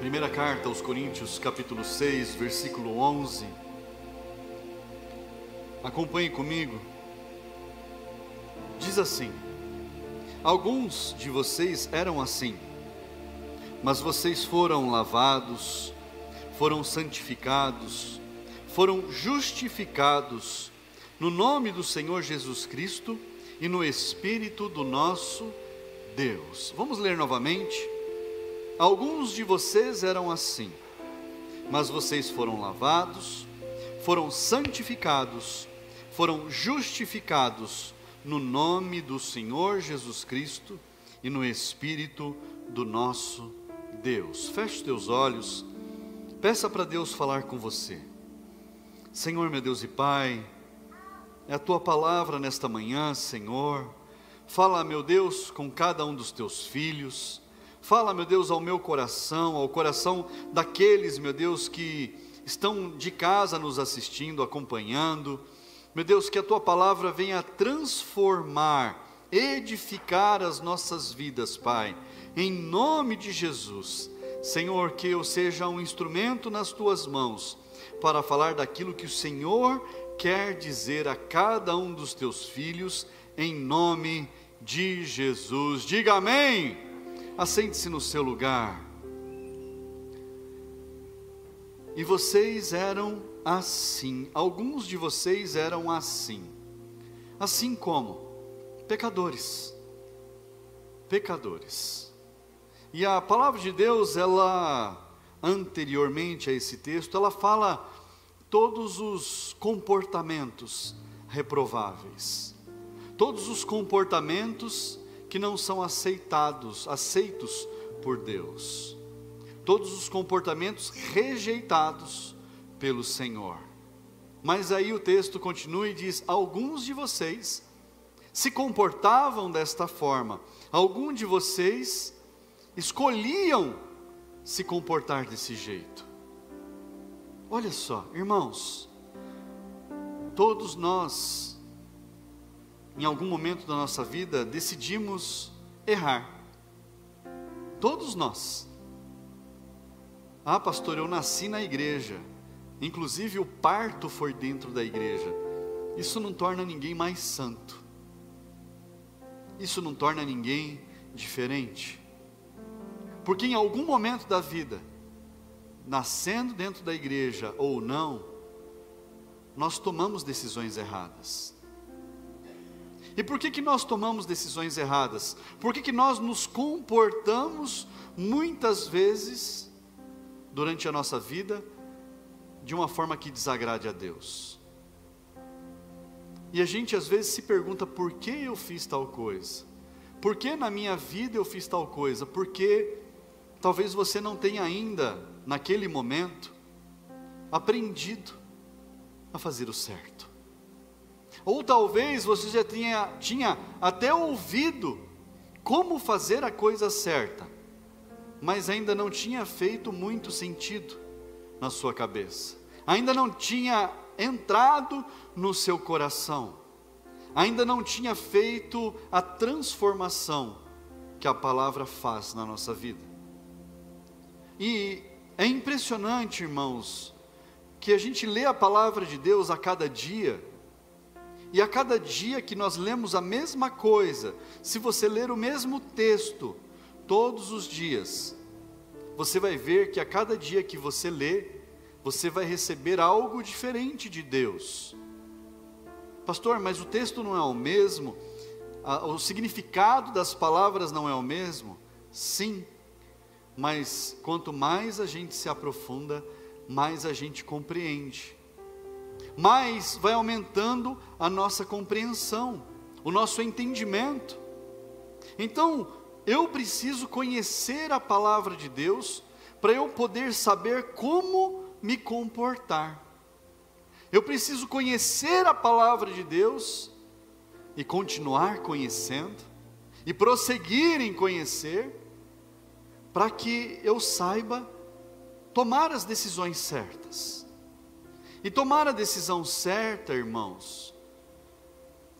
Primeira carta aos Coríntios, capítulo 6, versículo 11. Acompanhe comigo. Diz assim: alguns de vocês eram assim, mas vocês foram lavados, foram santificados, foram justificados no nome do Senhor Jesus Cristo e no Espírito do nosso Deus. Vamos ler novamente. Alguns de vocês eram assim, mas vocês foram lavados, foram santificados, foram justificados no nome do Senhor Jesus Cristo e no Espírito do nosso Deus. Feche os teus olhos, peça para Deus falar com você. Senhor, meu Deus e Pai, é a Tua palavra nesta manhã, Senhor. Fala, meu Deus, com cada um dos Teus filhos. Fala, meu Deus, ao meu coração, ao coração daqueles, meu Deus, que estão de casa nos assistindo, acompanhando. Meu Deus, que a Tua palavra venha transformar, edificar as nossas vidas, Pai, em nome de Jesus. Senhor, que eu seja um instrumento nas Tuas mãos, para falar daquilo que o Senhor quer dizer a cada um dos Teus filhos, em nome de Jesus. Diga amém. Assente-se no seu lugar. E vocês eram assim, alguns de vocês eram assim. Assim como? Pecadores. Pecadores. E a palavra de Deus, ela, anteriormente a esse texto, ela fala todos os comportamentos reprováveis. Todos os comportamentos que não são aceitos por Deus. Todos os comportamentos rejeitados pelo Senhor. Mas aí o texto continua e diz: alguns de vocês se comportavam desta forma. Alguns de vocês escolhiam se comportar desse jeito. Olha só, irmãos, todos nós, em algum momento da nossa vida, decidimos errar. Todos nós. Ah, pastor, eu nasci na igreja. Inclusive o parto foi dentro da igreja. Isso não torna ninguém mais santo. Isso não torna ninguém diferente. Porque em algum momento da vida, nascendo dentro da igreja ou não, nós tomamos decisões erradas. E por que nós tomamos decisões erradas? Por que nós nos comportamos muitas vezes durante a nossa vida de uma forma que desagrade a Deus? E a gente às vezes se pergunta: por que eu fiz tal coisa? Por que na minha vida eu fiz tal coisa? Porque talvez você não tenha ainda, naquele momento, aprendido a fazer o certo. Ou talvez você já tinha até ouvido como fazer a coisa certa, mas ainda não tinha feito muito sentido na sua cabeça. Ainda não tinha entrado no seu coração. Ainda não tinha feito a transformação que a palavra faz na nossa vida. E é impressionante, irmãos, que a gente lê a palavra de Deus a cada dia. E a cada dia que nós lemos a mesma coisa, se você ler o mesmo texto, todos os dias, você vai ver que a cada dia que você lê, você vai receber algo diferente de Deus. Pastor, mas o texto não é o mesmo? O significado das palavras não é o mesmo? Sim, mas quanto mais a gente se aprofunda, mais a gente compreende. Mas vai aumentando a nossa compreensão, o nosso entendimento. Então, eu preciso conhecer a palavra de Deus, para eu poder saber como me comportar. Eu preciso conhecer a palavra de Deus, e continuar conhecendo, e prosseguir em conhecer, para que eu saiba tomar as decisões certas. E tomar a decisão certa, irmãos,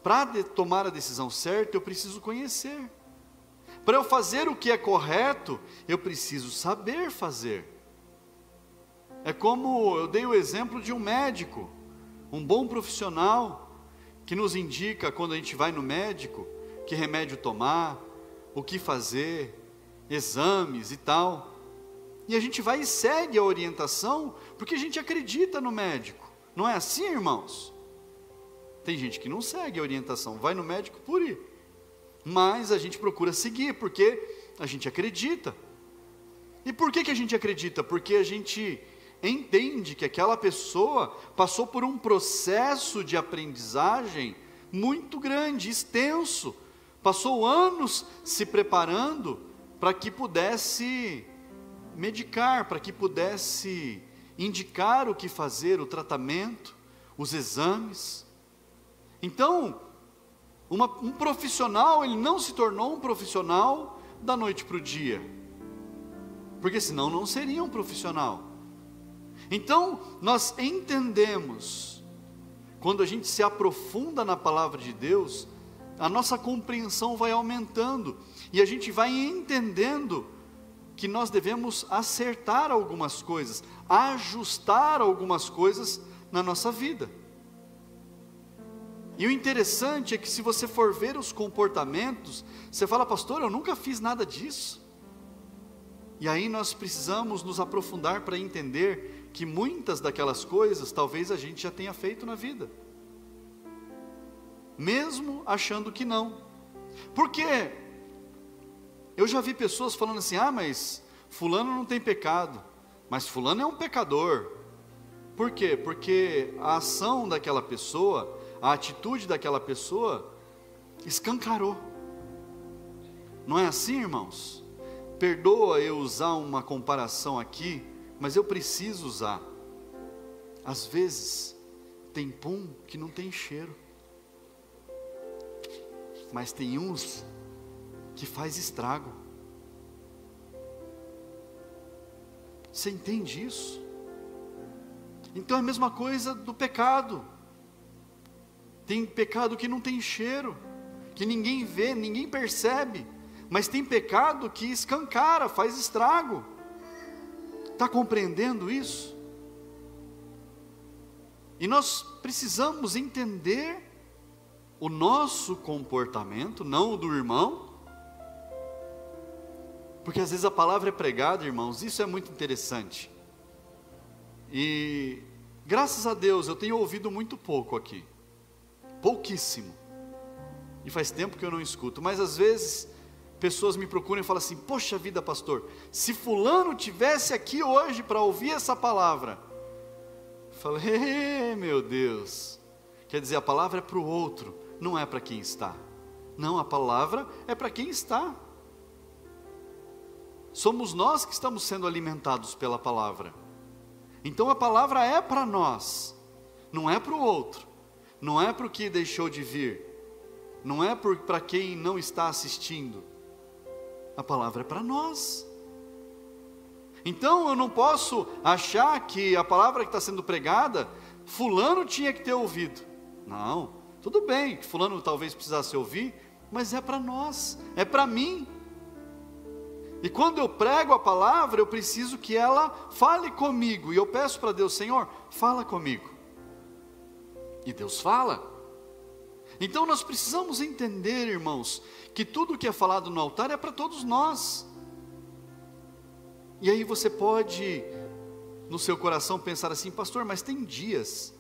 para tomar a decisão certa eu preciso conhecer. Para eu fazer o que é correto, eu preciso saber fazer. É como eu dei o exemplo de um médico, um bom profissional, que nos indica quando a gente vai no médico, que remédio tomar, o que fazer, exames e tal. E a gente vai e segue a orientação, porque a gente acredita no médico. Não é assim, irmãos? Tem gente que não segue a orientação, vai no médico por ir. Mas a gente procura seguir, porque a gente acredita. E por que a gente acredita? Porque a gente entende que aquela pessoa passou por um processo de aprendizagem muito grande, extenso. Passou anos se preparando para que pudesse medicar, para que pudesse indicar o que fazer, o tratamento, os exames. Então, um profissional, ele não se tornou um profissional da noite para o dia, porque senão não seria um profissional. Então, nós entendemos, quando a gente se aprofunda na palavra de Deus, a nossa compreensão vai aumentando, e a gente vai entendendo que nós devemos acertar algumas coisas, ajustar algumas coisas na nossa vida. E o interessante é que se você for ver os comportamentos, você fala, pastor, eu nunca fiz nada disso. E aí nós precisamos nos aprofundar para entender que muitas daquelas coisas, talvez a gente já tenha feito na vida. Mesmo achando que não. Porque eu já vi pessoas falando assim, mas fulano não tem pecado, mas fulano é um pecador. Por quê? Porque a ação daquela pessoa, a atitude daquela pessoa escancarou. Não é assim, irmãos? Perdoa eu usar uma comparação aqui, mas eu preciso usar. Às vezes tem pum que não tem cheiro, mas tem uns que faz estrago. Você entende isso? Então é a mesma coisa do pecado. Tem pecado que não tem cheiro, que ninguém vê, ninguém percebe, mas tem pecado que escancara, faz estrago. Está compreendendo isso? E nós precisamos entender o nosso comportamento, não o do irmão, porque às vezes a palavra é pregada, irmãos, isso é muito interessante. E graças a Deus eu tenho ouvido muito pouco aqui. Pouquíssimo, e faz tempo que eu não escuto, mas às vezes pessoas me procuram e falam assim, poxa vida pastor, se fulano tivesse aqui hoje para ouvir essa palavra, eu falei, meu Deus, quer dizer, a palavra é para o outro, não é para quem está. Não, a palavra é para quem está. Somos nós que estamos sendo alimentados pela palavra, então a palavra é para nós, não é para o outro. Não é para o que deixou de vir, não é para quem não está assistindo, a palavra é para nós. Então eu não posso achar que a palavra que está sendo pregada, fulano tinha que ter ouvido. Não, tudo bem, que fulano talvez precisasse ouvir, mas é para nós, é para mim. E quando eu prego a palavra, eu preciso que ela fale comigo, e eu peço para Deus, Senhor, fala comigo. E Deus fala. Então nós precisamos entender, irmãos, que tudo que é falado no altar é para todos nós. E aí você pode, no seu coração, pensar assim, pastor, mas tem dias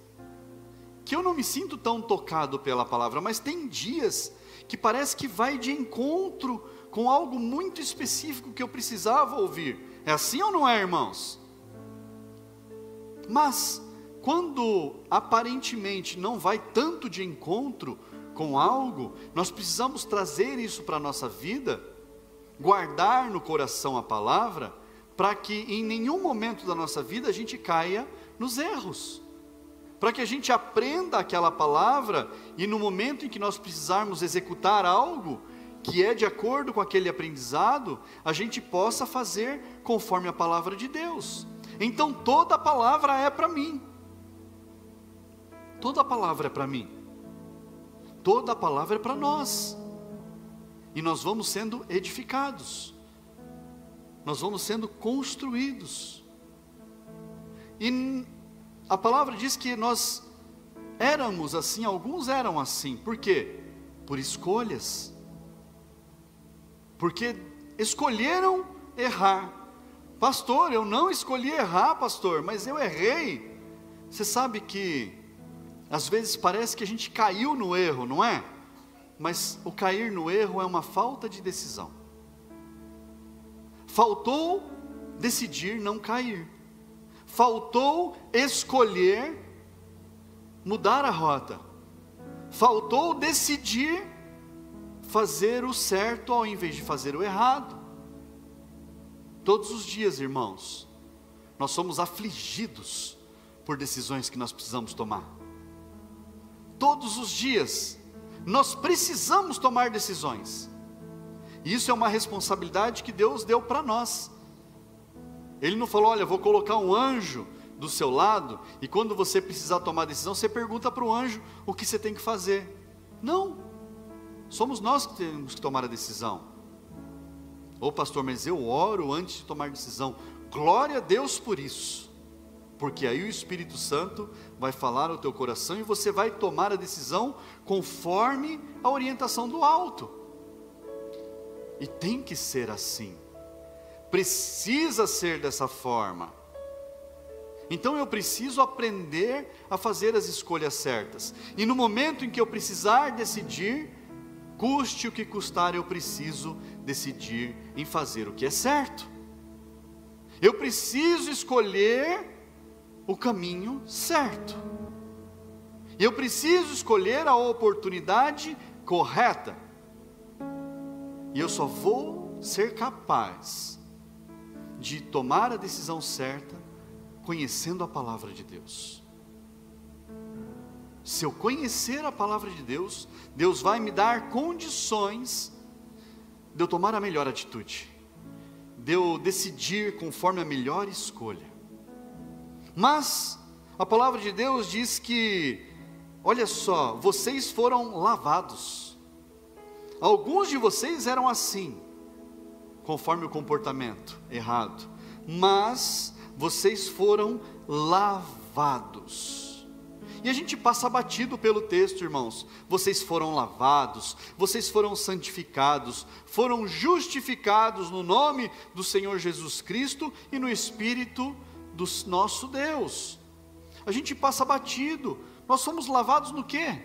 que eu não me sinto tão tocado pela palavra, mas tem dias que parece que vai de encontro com algo muito específico que eu precisava ouvir. É assim ou não é, irmãos? Mas quando aparentemente não vai tanto de encontro com algo, nós precisamos trazer isso para a nossa vida, guardar no coração a palavra, para que em nenhum momento da nossa vida a gente caia nos erros, para que a gente aprenda aquela palavra e no momento em que nós precisarmos executar algo que é de acordo com aquele aprendizado, a gente possa fazer conforme a palavra de Deus. Então toda a palavra é para mim. Toda a palavra é para mim, toda a palavra é para nós. E nós vamos sendo edificados. Nós vamos sendo construídos. E a palavra diz que nós éramos assim, alguns eram assim. Por quê? Por escolhas. Porque escolheram errar. Pastor, eu não escolhi errar, pastor, mas eu errei. Você sabe que às vezes parece que a gente caiu no erro, não é? Mas o cair no erro é uma falta de decisão. Faltou decidir não cair. Faltou escolher mudar a rota. Faltou decidir fazer o certo ao invés de fazer o errado. Todos os dias, irmãos, nós somos afligidos por decisões que nós precisamos tomar. Todos os dias, nós precisamos tomar decisões. E isso é uma responsabilidade que Deus deu para nós. Ele não falou, olha, vou colocar um anjo do seu lado, e quando você precisar tomar decisão, você pergunta para o anjo o que você tem que fazer. Não, somos nós que temos que tomar a decisão. Ô pastor, mas eu oro antes de tomar decisão. Glória a Deus por isso, porque aí o Espírito Santo vai falar ao teu coração, e você vai tomar a decisão conforme a orientação do alto. E tem que ser assim, precisa ser dessa forma. Então eu preciso aprender a fazer as escolhas certas, e no momento em que eu precisar decidir, custe o que custar, eu preciso decidir em fazer o que é certo. Eu preciso escolher o caminho certo, e eu preciso escolher a oportunidade correta, e eu só vou ser capaz de tomar a decisão certa conhecendo a palavra de Deus. Se eu conhecer a palavra de Deus, Deus vai me dar condições de eu tomar a melhor atitude, de eu decidir conforme a melhor escolha. Mas a palavra de Deus diz que, olha só, vocês foram lavados. Alguns de vocês eram assim, conforme o comportamento errado, mas vocês foram lavados. E a gente passa batido pelo texto, irmãos. Vocês foram lavados, vocês foram santificados, foram justificados no nome do Senhor Jesus Cristo e no Espírito do nosso Deus. A gente passa batido. Nós somos lavados no quê?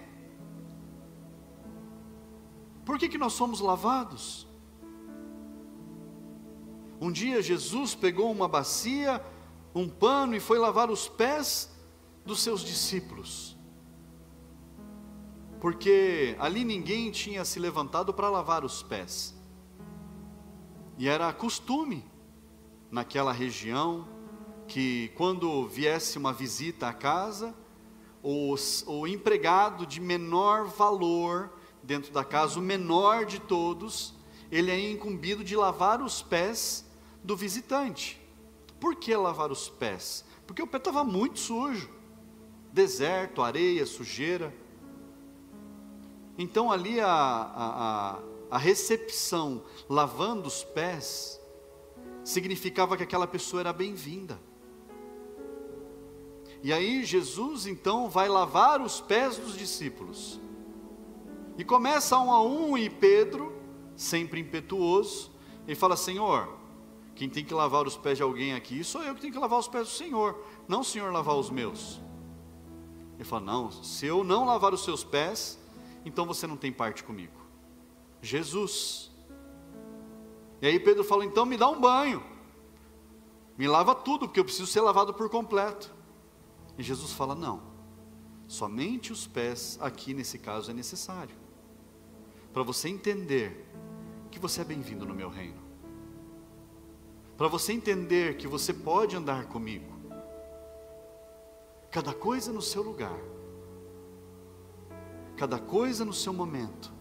Por que nós somos lavados? Um dia Jesus pegou uma bacia, um pano, e foi lavar os pés dos seus discípulos, porque ali ninguém tinha se levantado para lavar os pés, e era costume naquela região, que quando viesse uma visita à casa, o empregado de menor valor dentro da casa, o menor de todos, ele é incumbido de lavar os pés do visitante. Por que lavar os pés? Porque o pé estava muito sujo, deserto, areia, sujeira. Então ali a recepção, lavando os pés, significava que aquela pessoa era bem-vinda. E aí Jesus então vai lavar os pés dos discípulos, e começa um a um, e Pedro, sempre impetuoso, ele fala: Senhor, quem tem que lavar os pés de alguém aqui, sou eu que tenho que lavar os pés do Senhor, não o Senhor lavar os meus. Ele fala: não, se eu não lavar os seus pés, então você não tem parte comigo. Jesus. E aí Pedro fala: então me dá um banho, me lava tudo, porque eu preciso ser lavado por completo. E Jesus fala: não, somente os pés aqui nesse caso é necessário, para você entender que você é bem-vindo no meu reino, para você entender que você pode andar comigo. Cada coisa no seu lugar, cada coisa no seu momento.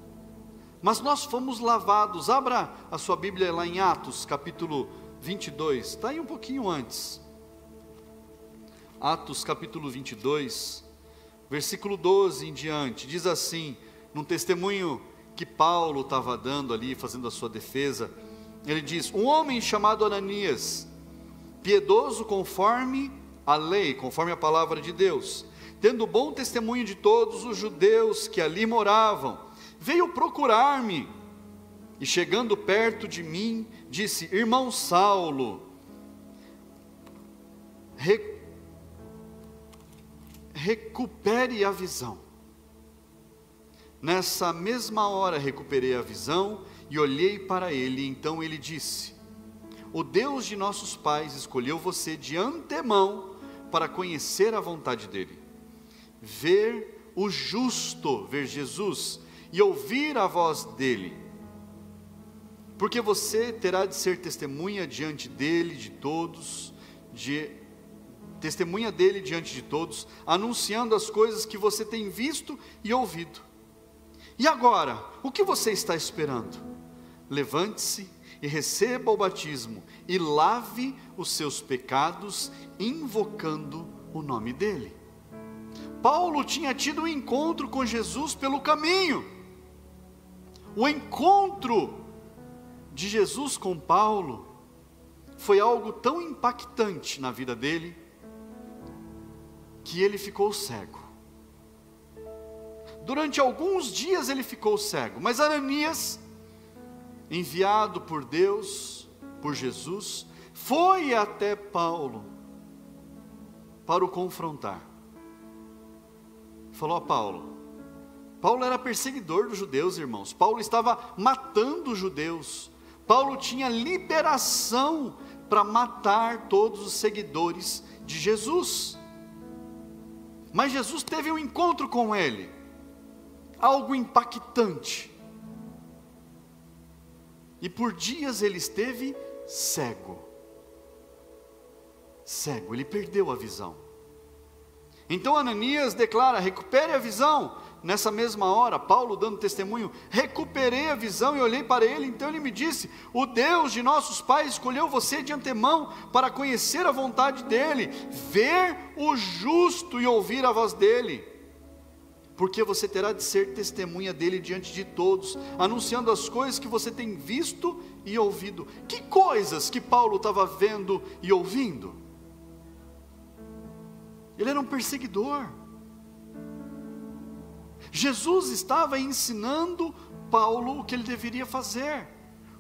Mas nós fomos lavados. Abra a sua Bíblia lá em Atos capítulo 22, está aí um pouquinho antes. Atos capítulo 22, versículo 12 em diante, diz assim, num testemunho que Paulo estava dando ali, fazendo a sua defesa, ele diz: um homem chamado Ananias, piedoso conforme a lei, conforme a palavra de Deus, tendo bom testemunho de todos os judeus que ali moravam, veio procurar-me, e chegando perto de mim, disse: irmão Saulo, recupere a visão. Nessa mesma hora recuperei a visão e olhei para ele. Então ele disse: o Deus de nossos pais escolheu você de antemão para conhecer a vontade dele, ver o justo, ver Jesus e ouvir a voz dele, porque você terá de ser testemunha diante dele de todos, testemunha dele diante de todos, anunciando as coisas que você tem visto e ouvido. E agora, o que você está esperando? Levante-se e receba o batismo, e lave os seus pecados, invocando o nome dele. Paulo tinha tido um encontro com Jesus pelo caminho. O encontro de Jesus com Paulo foi algo tão impactante na vida dele, que ele ficou cego. Durante alguns dias ele ficou cego, mas Ananias, enviado por Deus, por Jesus, foi até Paulo para o confrontar. Falou a Paulo era perseguidor dos judeus, irmãos. Paulo estava matando os judeus. Paulo tinha liberação para matar todos os seguidores de Jesus. Mas Jesus teve um encontro com ele, algo impactante. E por dias ele esteve cego. Cego, ele perdeu a visão. Então Ananias declara: recupere a visão. Nessa mesma hora, Paulo dando testemunho: recuperei a visão e olhei para ele. Então ele me disse: o Deus de nossos pais escolheu você de antemão para conhecer a vontade dele, ver o justo e ouvir a voz dele, porque você terá de ser testemunha dele diante de todos, anunciando as coisas que você tem visto e ouvido. Que coisas que Paulo estava vendo e ouvindo? Ele era um perseguidor. Jesus estava ensinando Paulo o que ele deveria fazer,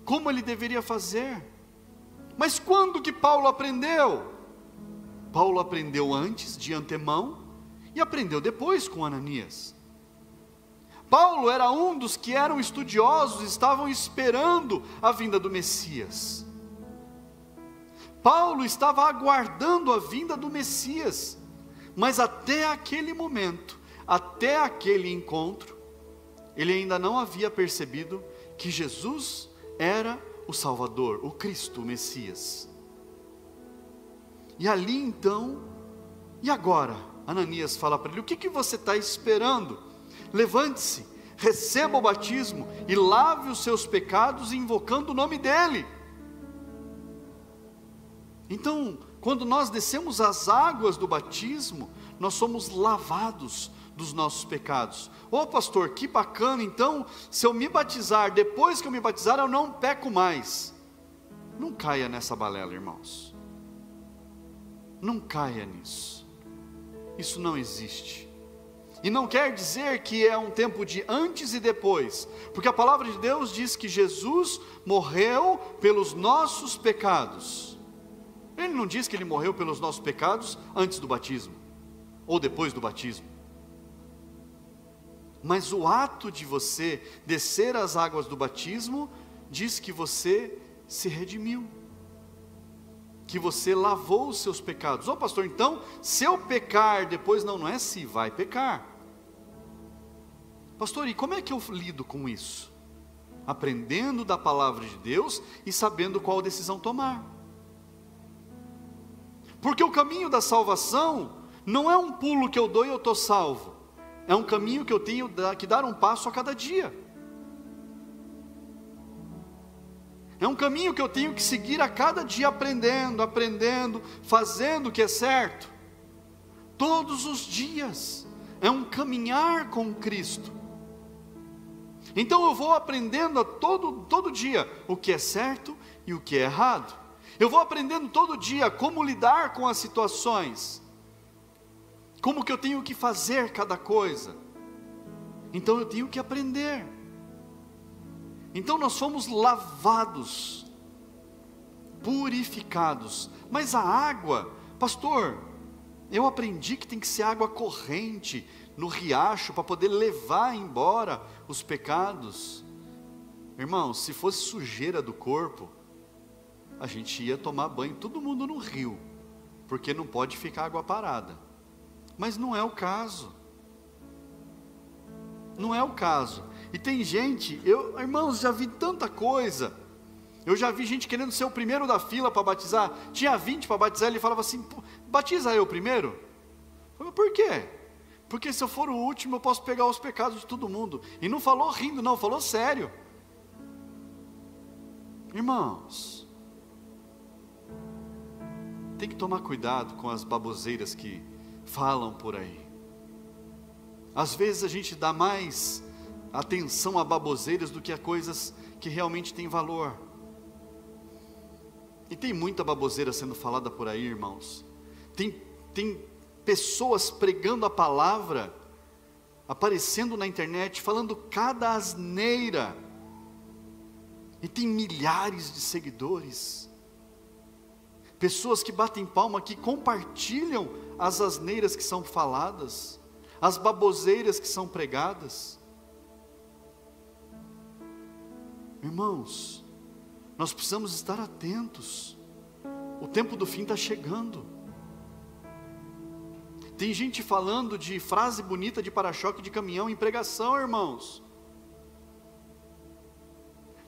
como ele deveria fazer. Mas quando que Paulo aprendeu? Paulo aprendeu antes, de antemão, e aprendeu depois com Ananias. Paulo era um dos que eram estudiosos, estavam esperando a vinda do Messias. Paulo estava aguardando a vinda do Messias, mas até aquele momento, até aquele encontro, ele ainda não havia percebido que Jesus era o Salvador, o Cristo, o Messias. E ali então, e agora? Ananias fala para ele: o que você está esperando? Levante-se, receba o batismo e lave os seus pecados, invocando o nome dele. Então, quando nós descemos as águas do batismo, nós somos lavados dos nossos pecados. Pastor, que bacana, então se eu me batizar, depois que eu me batizar eu não peco mais. Não caia nessa balela, irmãos. Não caia nisso. Isso não existe. E não quer dizer que é um tempo de antes e depois, porque a palavra de Deus diz que Jesus morreu pelos nossos pecados. Ele não diz que ele morreu pelos nossos pecados antes do batismo, ou depois do batismo. Mas o ato de você descer as águas do batismo, diz que você se redimiu, que você lavou os seus pecados. Pastor, então, se eu pecar depois, não é se vai pecar. Pastor, e como é que eu lido com isso? Aprendendo da palavra de Deus e sabendo qual decisão tomar. Porque o caminho da salvação não é um pulo que eu dou e eu estou salvo. É um caminho que eu tenho que dar um passo a cada dia. É um caminho que eu tenho que seguir a cada dia, aprendendo, fazendo o que é certo. Todos os dias. É um caminhar com Cristo. Então eu vou aprendendo todo dia o que é certo e o que é errado. Eu vou aprendendo todo dia como lidar com as situações, como que eu tenho que fazer cada coisa. Então eu tenho que aprender. Então nós fomos lavados, purificados. Mas a água, pastor, eu aprendi que tem que ser água corrente, no riacho, para poder levar embora os pecados. Irmão, se fosse sujeira do corpo, a gente ia tomar banho, todo mundo no rio, porque não pode ficar água parada. Mas não é o caso. Não é o caso. E tem gente, irmãos, já vi tanta coisa. Eu já vi gente querendo ser o primeiro da fila para batizar. Tinha 20 para batizar, ele falava assim: batiza eu primeiro. Eu falei, por quê? Porque se eu for o último, eu posso pegar os pecados de todo mundo. E não falou rindo, não, falou sério. Irmãos, tem que tomar cuidado com as baboseiras que falam por aí. Às vezes a gente dá mais atenção a baboseiras do que a coisas que realmente têm valor. E tem muita baboseira sendo falada por aí, irmãos. Tem pessoas pregando a palavra, aparecendo na internet, falando cada asneira. E tem milhares de seguidores. Pessoas que batem palma, que compartilham as asneiras que são faladas, as baboseiras que são pregadas. Irmãos, nós precisamos estar atentos. O tempo do fim está chegando. Tem gente falando de frase bonita de para-choque de caminhão em pregação, irmãos.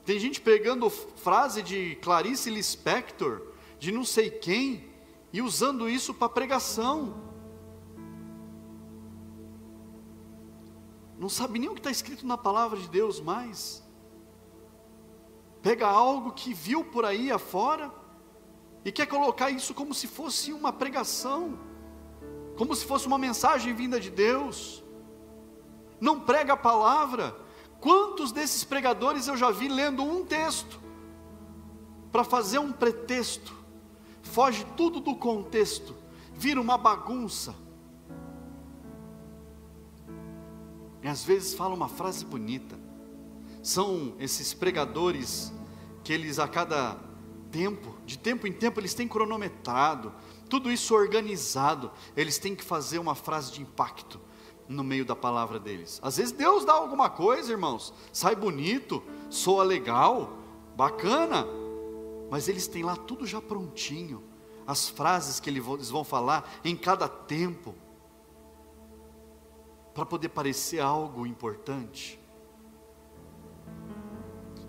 Tem gente pegando frase de Clarice Lispector, de não sei quem, e usando isso para pregação. Não sabe nem o que está escrito na palavra de Deus mais. Pega algo que viu por aí afora e quer colocar isso como se fosse uma pregação, como se fosse uma mensagem vinda de Deus. Não prega a palavra. Quantos desses pregadores eu já vi lendo um texto para fazer um pretexto? Foge tudo do contexto, vira uma bagunça. E às vezes fala uma frase bonita. São esses pregadores que eles a cada tempo, de tempo em tempo, eles têm cronometrado, tudo isso organizado. Eles têm que fazer uma frase de impacto no meio da palavra deles. Às vezes Deus dá alguma coisa, irmãos, sai bonito, soa legal, bacana, mas eles têm lá tudo já prontinho, as frases que eles vão falar em cada tempo, para poder parecer algo importante.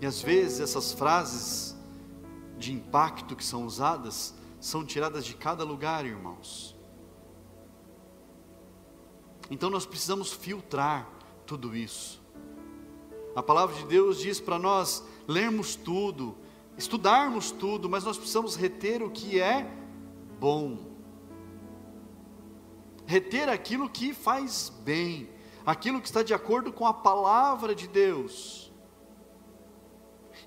E às vezes essas frases de impacto que são usadas, são tiradas de cada lugar, irmãos. Então nós precisamos filtrar tudo isso. A palavra de Deus diz para nós lermos tudo, estudarmos tudo, mas nós precisamos reter o que é bom. Reter aquilo que faz bem, aquilo que está de acordo com a palavra de Deus.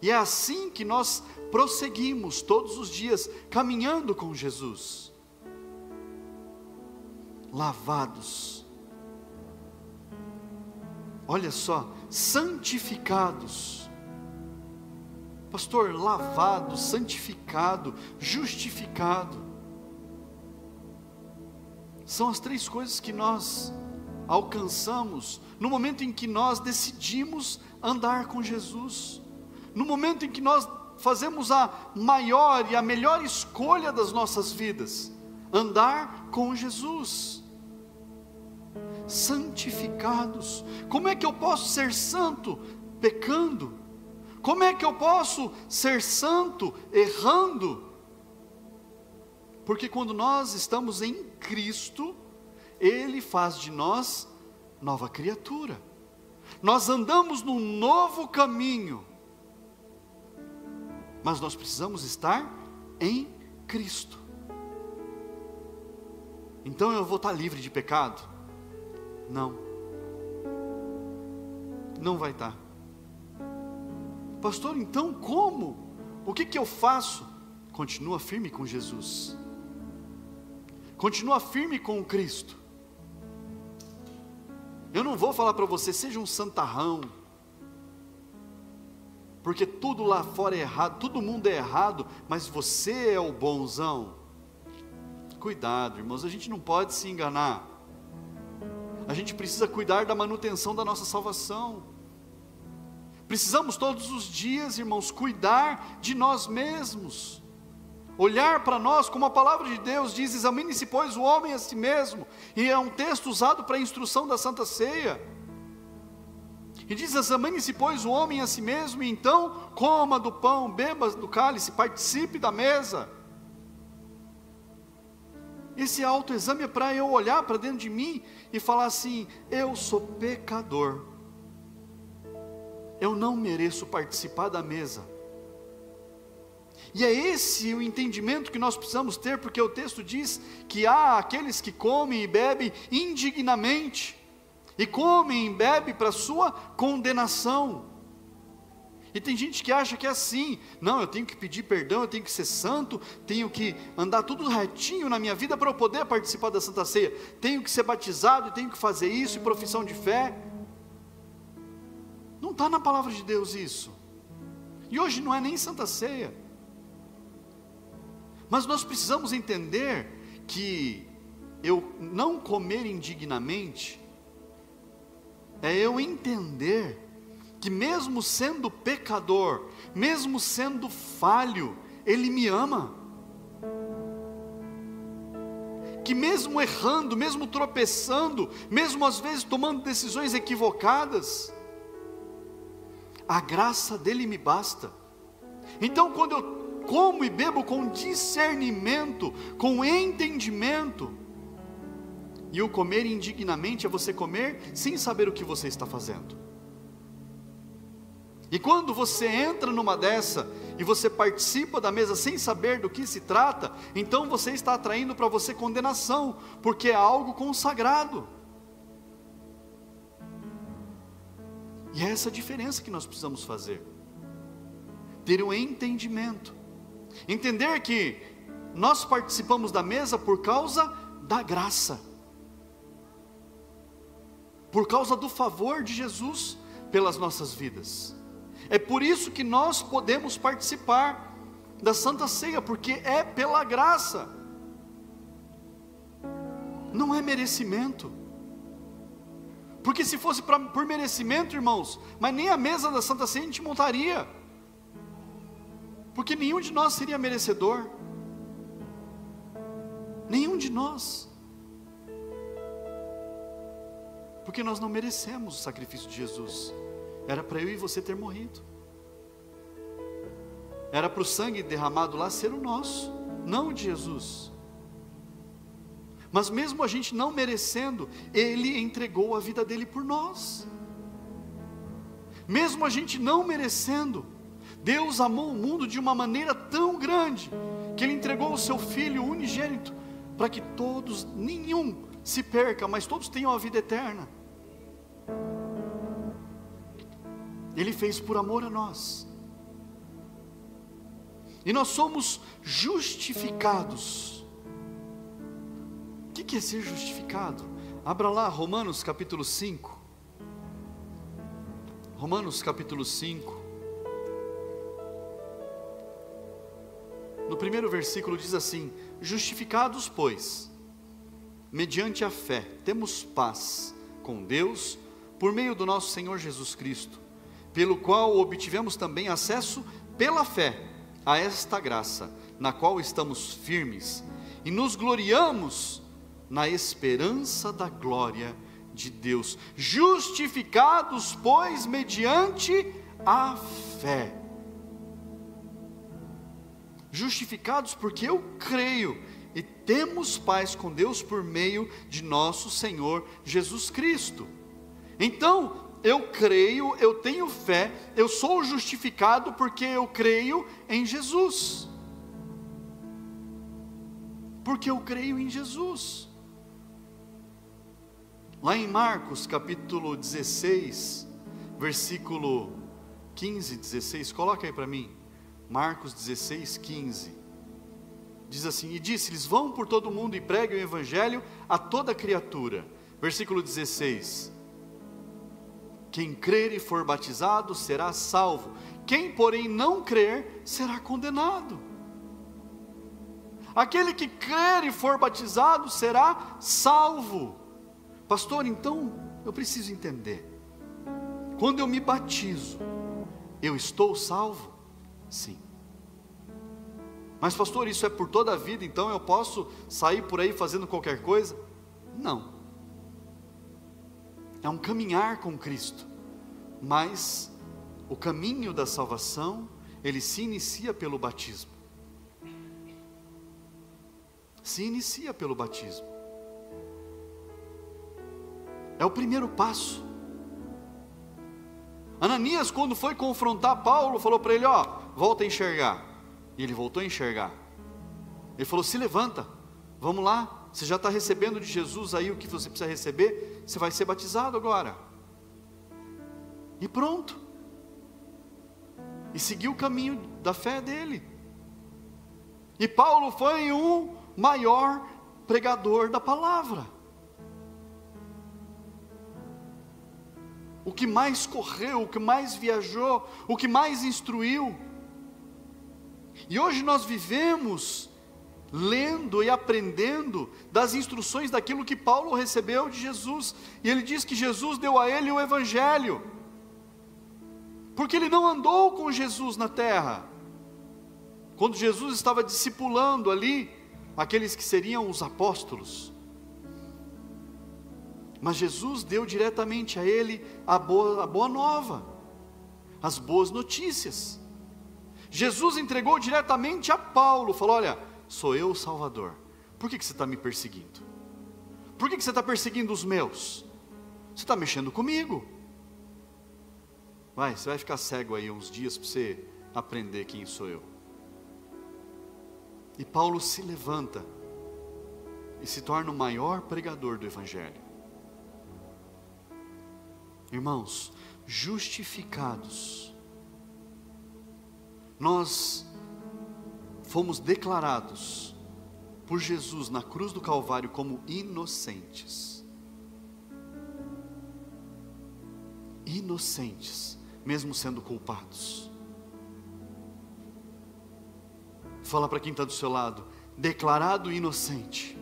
E é assim que nós prosseguimos todos os dias, caminhando com Jesus. Lavados. Olha só, santificados. Pastor, lavado, santificado, justificado. São as três coisas que nós alcançamos no momento em que nós decidimos andar com Jesus. No momento em que nós fazemos a maior e a melhor escolha das nossas vidas, andar com Jesus. Santificados. Como é que eu posso ser santo pecando? Como é que eu posso ser santo errando? Porque quando nós estamos em Cristo, Ele faz de nós nova criatura. Nós andamos num novo caminho, mas nós precisamos estar em Cristo. Então eu vou estar livre de pecado? Não, não vai estar. Pastor, então como? O que eu faço? Continua firme com Jesus. Continua firme com o Cristo. Eu não vou falar para você, seja um santarrão, porque tudo lá fora é errado, todo mundo é errado, mas você é o bonzão. Cuidado, irmãos, a gente não pode se enganar. A gente precisa cuidar da manutenção da nossa salvação. Precisamos todos os dias, irmãos, cuidar de nós mesmos. Olhar para nós, como a palavra de Deus diz, examine-se, pois, o homem a si mesmo. E é um texto usado para a instrução da Santa Ceia. E diz, examine-se, pois, o homem a si mesmo, e então coma do pão, beba do cálice, participe da mesa. Esse autoexame é para eu olhar para dentro de mim e falar assim, eu sou pecador. Eu não mereço participar da mesa. E é esse o entendimento que nós precisamos ter, porque o texto diz que há aqueles que comem e bebem indignamente, e comem e bebem para sua condenação. E tem gente que acha que é assim, não, eu tenho que pedir perdão, eu tenho que ser santo, tenho que andar tudo retinho na minha vida para eu poder participar da Santa Ceia, tenho que ser batizado, tenho que fazer isso, e profissão de fé. Não está na palavra de Deus isso, e hoje não é nem Santa Ceia, mas nós precisamos entender que eu não comer indignamente, é eu entender que mesmo sendo pecador, mesmo sendo falho, Ele me ama, que mesmo errando, mesmo tropeçando, mesmo às vezes tomando decisões equivocadas, a graça dEle me basta. Então quando eu como e bebo com discernimento, com entendimento, e o comer indignamente é você comer sem saber o que você está fazendo. E quando você entra numa dessa, e você participa da mesa sem saber do que se trata, então você está atraindo para você condenação, porque é algo consagrado. E é essa diferença que nós precisamos fazer. Ter um entendimento. Entender que nós participamos da mesa por causa da graça. Por causa do favor de Jesus pelas nossas vidas. É por isso que nós podemos participar da Santa Ceia, porque é pela graça. Não é merecimento. Porque se fosse por merecimento, irmãos, mas nem a mesa da Santa Ceia a gente montaria. Porque nenhum de nós seria merecedor. Nenhum de nós. Porque nós não merecemos o sacrifício de Jesus. Era para eu e você ter morrido. Era para o sangue derramado lá ser o nosso, não o de Jesus. Mas mesmo a gente não merecendo, Ele entregou a vida dEle por nós. Mesmo a gente não merecendo, Deus amou o mundo de uma maneira tão grande, que Ele entregou o Seu Filho unigênito, para que todos, nenhum se perca, mas todos tenham a vida eterna. Ele fez por amor a nós. E nós somos justificados. O que é ser justificado? Abra lá Romanos capítulo 5. Romanos capítulo 5. No primeiro versículo diz assim: justificados, pois, mediante a fé, temos paz com Deus, por meio do nosso Senhor Jesus Cristo, pelo qual obtivemos também acesso pela fé a esta graça, na qual estamos firmes, e nos gloriamos na esperança da glória de Deus. Justificados, pois, mediante a fé. Justificados porque eu creio, e temos paz com Deus por meio de nosso Senhor Jesus Cristo. Então, eu creio, eu tenho fé, eu sou justificado porque eu creio em Jesus. Porque eu creio em Jesus. Lá em Marcos capítulo 16, versículo 15, 16, coloca aí para mim, Marcos 16, 15, diz assim: e disse-lhes, vão por todo mundo e preguem o evangelho a toda criatura. Versículo 16, quem crer e for batizado será salvo, quem porém não crer será condenado. Aquele que crer e for batizado será salvo. Pastor, então eu preciso entender, quando eu me batizo, eu estou salvo? Sim. Mas pastor, isso é por toda a vida, então eu posso sair por aí fazendo qualquer coisa? Não. É um caminhar com Cristo, mas o caminho da salvação, ele se inicia pelo batismo. Se inicia pelo batismo. É o primeiro passo. Ananias, quando foi confrontar Paulo, falou para ele, ó, volta a enxergar. E ele voltou a enxergar. Ele falou, se levanta, vamos lá, você já está recebendo de Jesus aí o que você precisa receber, você vai ser batizado agora. E pronto. E seguiu o caminho da fé dele. E Paulo foi um maior pregador da palavra. O que mais correu, o que mais viajou, o que mais instruiu. E hoje nós vivemos lendo e aprendendo das instruções daquilo que Paulo recebeu de Jesus. E ele diz que Jesus deu a ele o evangelho, porque ele não andou com Jesus na terra. Quando Jesus estava discipulando ali aqueles que seriam os apóstolos, mas Jesus deu diretamente a ele a boa nova, as boas notícias. Jesus entregou diretamente a Paulo, falou, olha, sou eu o Salvador, por que você está me perseguindo? Por que você está perseguindo os meus? Você está mexendo comigo. Você vai ficar cego aí uns dias para você aprender quem sou eu. E Paulo se levanta e se torna o maior pregador do evangelho. Irmãos, justificados, nós fomos declarados por Jesus na cruz do Calvário como inocentes. Inocentes, mesmo sendo culpados. Fala para quem está do seu lado, declarado inocente.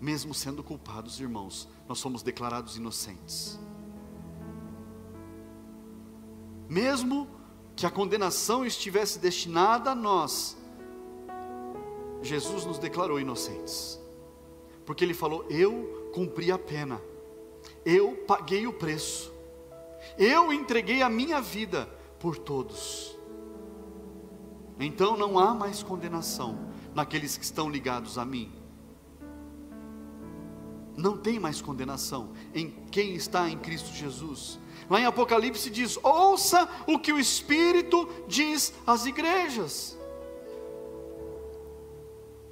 Mesmo sendo culpados, irmãos, nós somos declarados inocentes. Mesmo que a condenação estivesse destinada a nós, Jesus nos declarou inocentes. Porque Ele falou, eu cumpri a pena, eu paguei o preço, eu entreguei a minha vida por todos. Então não há mais condenação naqueles que estão ligados a mim. Não tem mais condenação em quem está em Cristo Jesus. Lá em Apocalipse diz, ouça o que o Espírito diz às igrejas.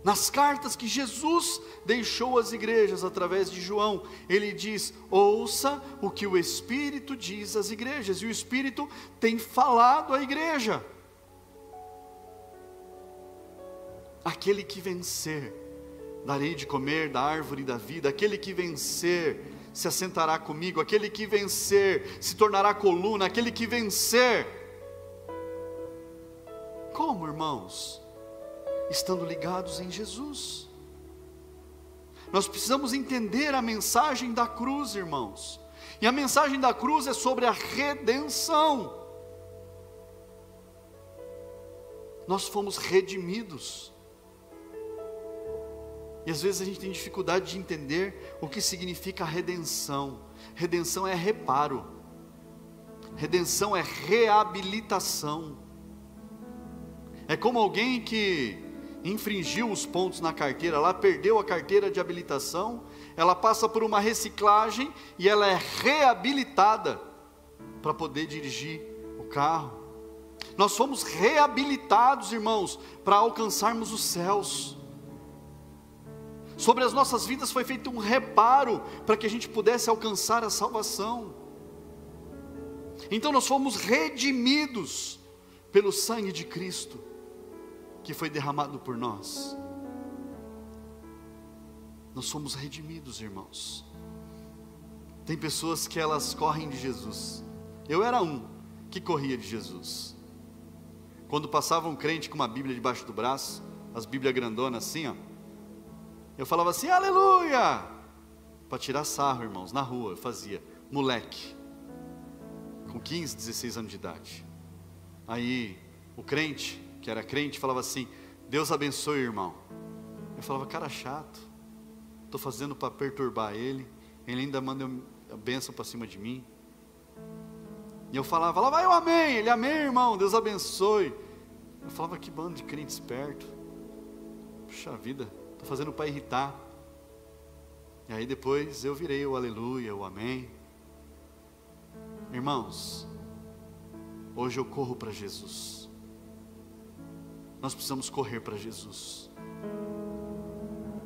Nas cartas que Jesus deixou às igrejas através de João, ele diz, ouça o que o Espírito diz às igrejas. E o Espírito tem falado à igreja. Aquele que vencer, darei de comer da árvore da vida. Aquele que vencer, se assentará comigo. Aquele que vencer, se tornará coluna. Aquele que vencer. Como, irmãos? Estando ligados em Jesus. Nós precisamos entender a mensagem da cruz, irmãos. E a mensagem da cruz é sobre a redenção. Nós fomos redimidos. E às vezes a gente tem dificuldade de entender o que significa redenção. Redenção é reparo. Redenção é reabilitação. É como alguém que infringiu os pontos na carteira, lá perdeu a carteira de habilitação, ela passa por uma reciclagem e ela é reabilitada para poder dirigir o carro. Nós fomos reabilitados, irmãos, para alcançarmos os céus. Sobre as nossas vidas foi feito um reparo para que a gente pudesse alcançar a salvação. Então nós fomos redimidos pelo sangue de Cristo, que foi derramado por nós. Nós somos redimidos, irmãos. Tem pessoas que elas correm de Jesus. Eu era um que corria de Jesus. Quando passava um crente com uma Bíblia debaixo do braço, as Bíblias grandonas assim, ó, eu falava assim, aleluia, para tirar sarro, irmãos, na rua, eu fazia, moleque, com 15, 16 anos de idade. Aí, o crente, que era crente, falava assim, Deus abençoe, irmão. Eu falava, cara chato, estou fazendo para perturbar ele ainda manda a bênção para cima de mim. E eu falava, lá vai o amém, ele amém, irmão, Deus abençoe. Eu falava, que bando de crente esperto. Puxa vida, estou fazendo para irritar. E aí depois eu virei o aleluia, o amém. Irmãos, hoje eu corro para Jesus. Nós precisamos correr para Jesus.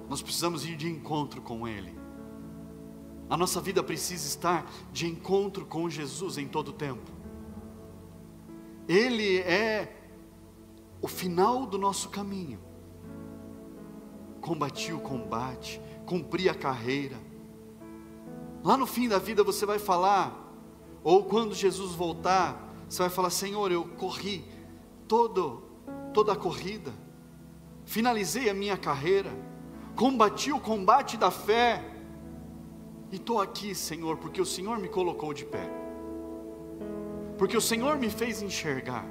Nós precisamos ir de encontro com Ele. A nossa vida precisa estar de encontro com Jesus em todo o tempo. Ele é o final do nosso caminho. Combati o combate, cumpri a carreira. Lá no fim da vida você vai falar, ou quando Jesus voltar, você vai falar, Senhor, eu corri toda a corrida, finalizei a minha carreira, combati o combate da fé, e estou aqui, Senhor, porque o Senhor me colocou de pé, porque o Senhor me fez enxergar,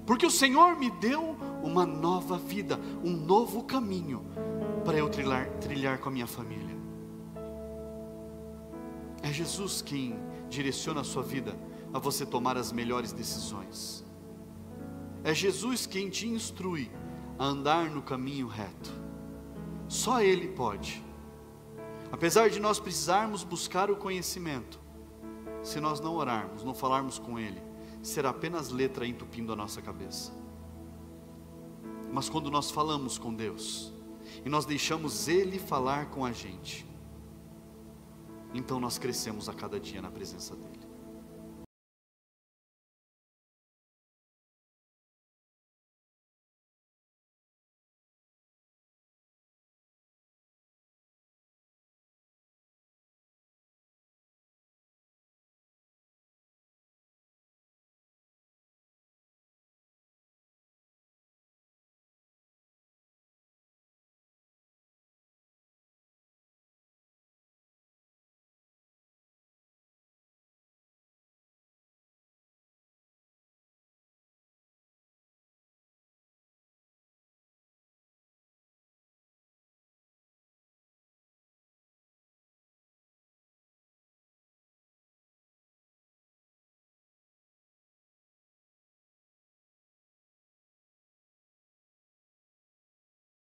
porque o Senhor me deu uma nova vida, um novo caminho, para eu trilhar com a minha família. É Jesus quem direciona a sua vida a você tomar as melhores decisões. É Jesus quem te instrui a andar no caminho reto. Só Ele pode. Apesar de nós precisarmos buscar o conhecimento, se nós não orarmos, não falarmos com Ele, será apenas letra entupindo a nossa cabeça. Mas quando nós falamos com Deus, e nós deixamos Ele falar com a gente, então nós crescemos a cada dia na presença dEle.